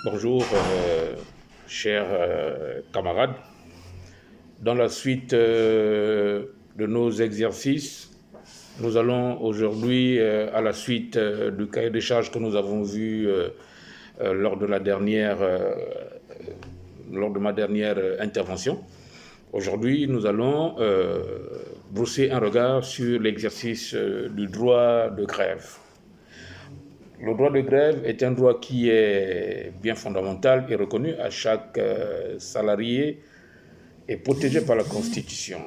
Bonjour, chers camarades. Dans la suite de nos exercices, nous allons aujourd'hui, à la suite du cahier des charges que nous avons vu lors de ma dernière intervention. Aujourd'hui, nous allons brosser un regard sur l'exercice du droit de grève. Le droit de grève est un droit qui est bien fondamental et reconnu à chaque salarié et protégé par la Constitution.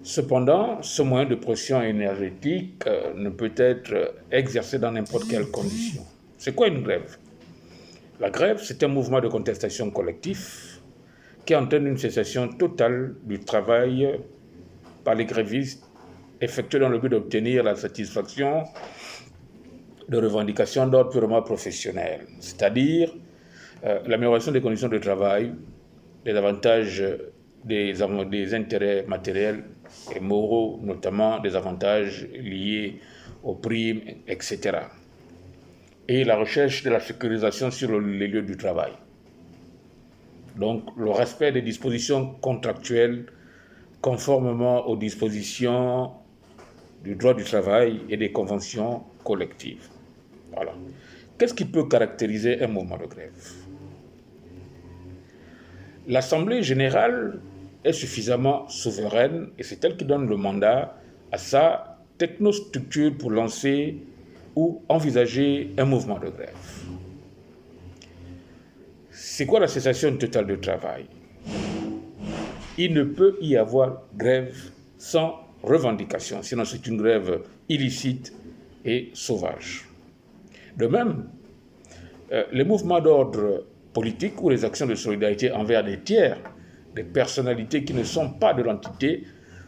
Cependant, ce moyen de pression énergétique ne peut être exercé dans n'importe quelle condition. C'est quoi une grève? La grève, c'est un mouvement de contestation collectif qui entraîne une cessation totale du travail par les grévistes effectué dans le but d'obtenir la satisfaction de revendications d'ordre purement professionnel, c'est-à-dire l'amélioration des conditions de travail, des avantages, des intérêts matériels et moraux, notamment des avantages liés aux primes, etc. Et la recherche de la sécurisation sur les lieux du travail. Donc, le respect des dispositions contractuelles conformément aux dispositions du droit du travail et des conventions collectives. Voilà. Qu'est-ce qui peut caractériser un mouvement de grève? L'Assemblée générale est suffisamment souveraine et c'est elle qui donne le mandat à sa technostructure pour lancer ou envisager un mouvement de grève. C'est quoi la cessation totale de travail? Il ne peut y avoir grève sans revendication, sinon c'est une grève illicite et sauvage. De même, les mouvements d'ordre politique ou les actions de solidarité envers des tiers, des personnalités qui ne sont pas de l'entité,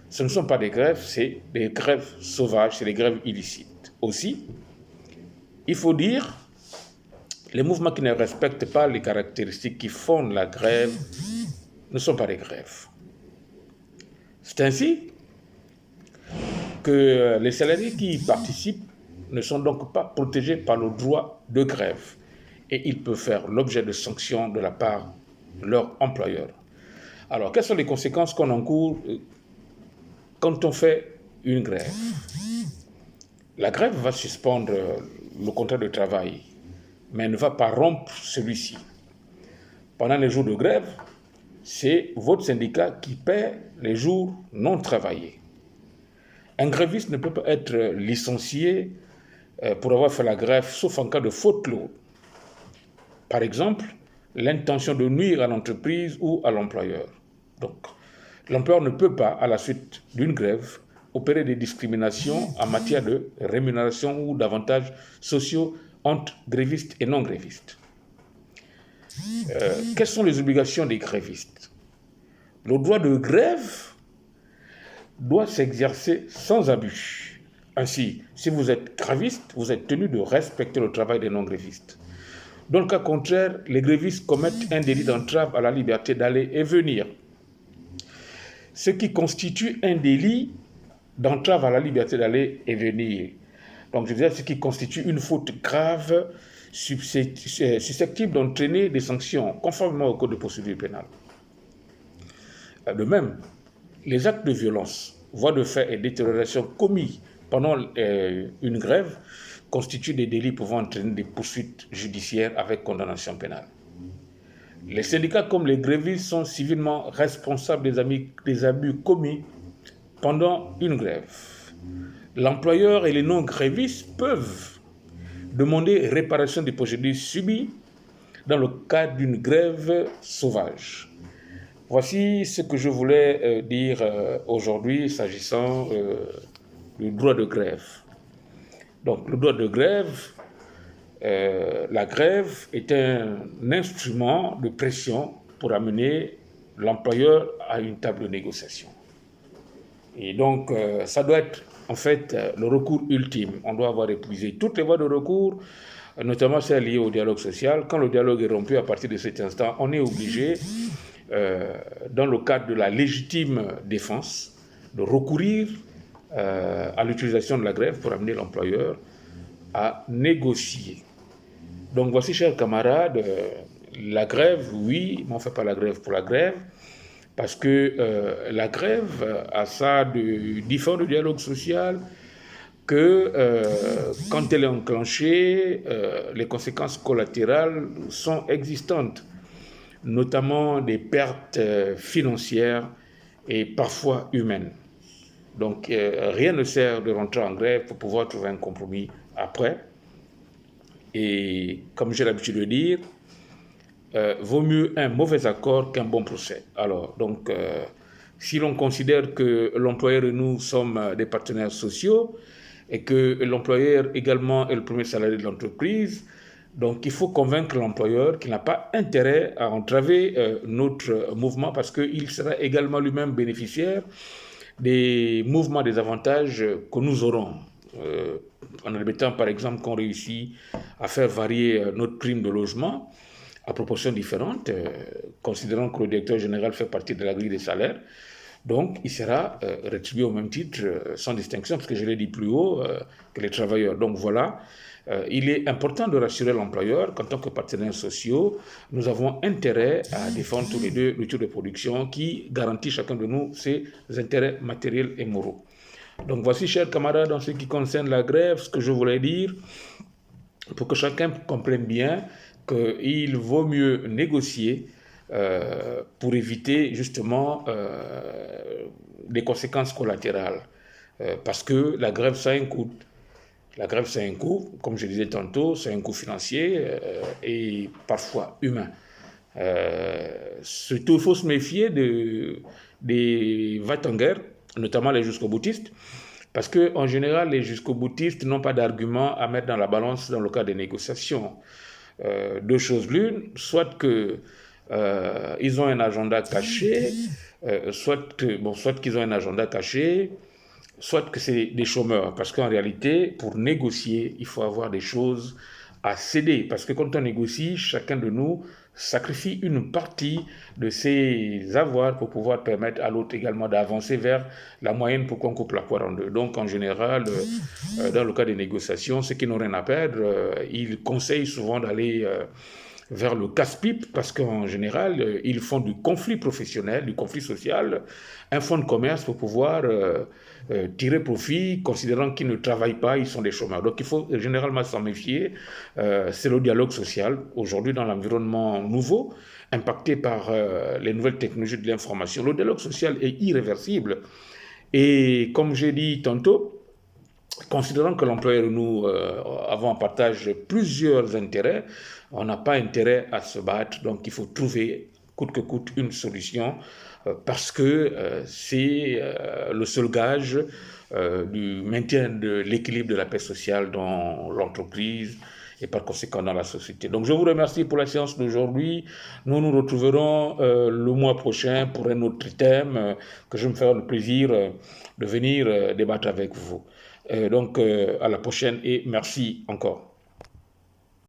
ce ne sont pas des grèves, c'est des grèves sauvages, c'est des grèves illicites. Aussi, il faut dire, les mouvements qui ne respectent pas les caractéristiques qui fondent la grève ne sont pas des grèves. C'est ainsi que les salariés qui y participent ne sont donc pas protégés par le droit de grève et ils peuvent faire l'objet de sanctions de la part de leur employeur. Alors, quelles sont les conséquences qu'on encourt quand on fait une grève? La grève va suspendre le contrat de travail, mais ne va pas rompre celui-ci. Pendant les jours de grève, c'est votre syndicat qui paie les jours non travaillés. Un gréviste ne peut pas être licencié pour avoir fait la grève, sauf en cas de faute lourde. Par exemple, l'intention de nuire à l'entreprise ou à l'employeur. Donc, l'employeur ne peut pas, à la suite d'une grève, opérer des discriminations en matière de rémunération ou d'avantages sociaux entre grévistes et non grévistes. Quelles sont les obligations des grévistes? Le droit de grève doit s'exercer sans abus. Ainsi, si vous êtes gréviste, vous êtes tenu de respecter le travail des non-grévistes. Dans le cas contraire, les grévistes commettent un délit d'entrave à la liberté d'aller et venir. Ce qui constitue un délit d'entrave à la liberté d'aller et venir. Donc, je veux dire, ce qui constitue une faute grave susceptible d'entraîner des sanctions conformément au Code de procédure pénale. De même, les actes de violence, voies de fait et détérioration commis pendant une grève constituent des délits pouvant entraîner des poursuites judiciaires avec condamnation pénale. Les syndicats comme les grévistes sont civilement responsables des abus commis pendant une grève. L'employeur et les non-grévistes peuvent demander réparation des préjudices subis dans le cadre d'une grève sauvage. Voici ce que je voulais dire aujourd'hui s'agissant du droit de grève. Donc, le droit de grève, la grève est un instrument de pression pour amener l'employeur à une table de négociation. Et donc, ça doit être en fait le recours ultime. On doit avoir épuisé toutes les voies de recours, notamment celles liées au dialogue social. Quand le dialogue est rompu à partir de cet instant, on est obligé, dans le cadre de la légitime défense, de recourir à l'utilisation de la grève pour amener l'employeur à négocier. Donc voici, chers camarades, la grève, oui, mais on ne fait pas la grève pour la grève, parce que la grève a ça de différent du dialogue social, que quand elle est enclenchée, les conséquences collatérales sont existantes, notamment des pertes financières et parfois humaines. Donc rien ne sert de rentrer en grève pour pouvoir trouver un compromis après. Et comme j'ai l'habitude de dire, vaut mieux un mauvais accord qu'un bon procès. Alors, donc, si l'on considère que l'employeur et nous sommes des partenaires sociaux et que l'employeur également est le premier salarié de l'entreprise, donc il faut convaincre l'employeur qu'il n'a pas intérêt à entraver notre mouvement parce qu'il sera également lui-même bénéficiaire des mouvements, des avantages que nous aurons. En admettant par exemple qu'on réussit à faire varier notre prime de logement à proportions différentes, considérant que le directeur général fait partie de la grille des salaires, donc il sera rétribué au même titre, sans distinction, parce que je l'ai dit plus haut, que les travailleurs. Donc voilà, il est important de rassurer l'employeur qu'en tant que partenaires sociaux, nous avons intérêt à défendre tous les deux l'outil de production qui garantit chacun de nous ses intérêts matériels et moraux. Donc voici, chers camarades, en ce qui concerne la grève, ce que je voulais dire, pour que chacun comprenne bien qu'il vaut mieux négocier pour éviter justement des conséquences collatérales. Parce que la grève, ça a un coût. La grève, c'est un coût, comme je disais tantôt, c'est un coût financier et parfois humain. Surtout, il faut se méfier des va-t-en-guerre, notamment les jusqu'au-boutistes, parce qu'en général, les jusqu'au-boutistes n'ont pas d'argument à mettre dans la balance dans le cas des négociations. Deux choses l'une, soit qu'ils ont un agenda caché, soit qu'ils ont un agenda caché, soit que c'est des chômeurs, parce qu'en réalité, pour négocier, il faut avoir des choses à céder, parce que quand on négocie, chacun de nous sacrifie une partie de ses avoirs pour pouvoir permettre à l'autre également d'avancer vers la moyenne pour qu'on coupe la poire en deux. Donc en général, dans le cas des négociations, ceux qui n'ont rien à perdre, ils conseillent souvent d'aller vers le casse-pipe parce qu'en général, ils font du conflit professionnel, du conflit social, un fonds de commerce pour pouvoir tirer profit, considérant qu'ils ne travaillent pas, ils sont des chômeurs. Donc il faut généralement s'en méfier. C'est le dialogue social. Aujourd'hui, dans l'environnement nouveau, impacté par les nouvelles technologies de l'information, le dialogue social est irréversible. Et comme j'ai dit tantôt, considérant que l'employeur et nous avons en partage plusieurs intérêts, on n'a pas intérêt à se battre, donc il faut trouver coûte que coûte une solution parce que c'est le seul gage du maintien de l'équilibre de la paix sociale dans l'entreprise et par conséquent dans la société. Donc je vous remercie pour la séance d'aujourd'hui. Nous nous retrouverons le mois prochain pour un autre thème que je me ferai le plaisir de venir débattre avec vous. Donc à la prochaine et merci encore.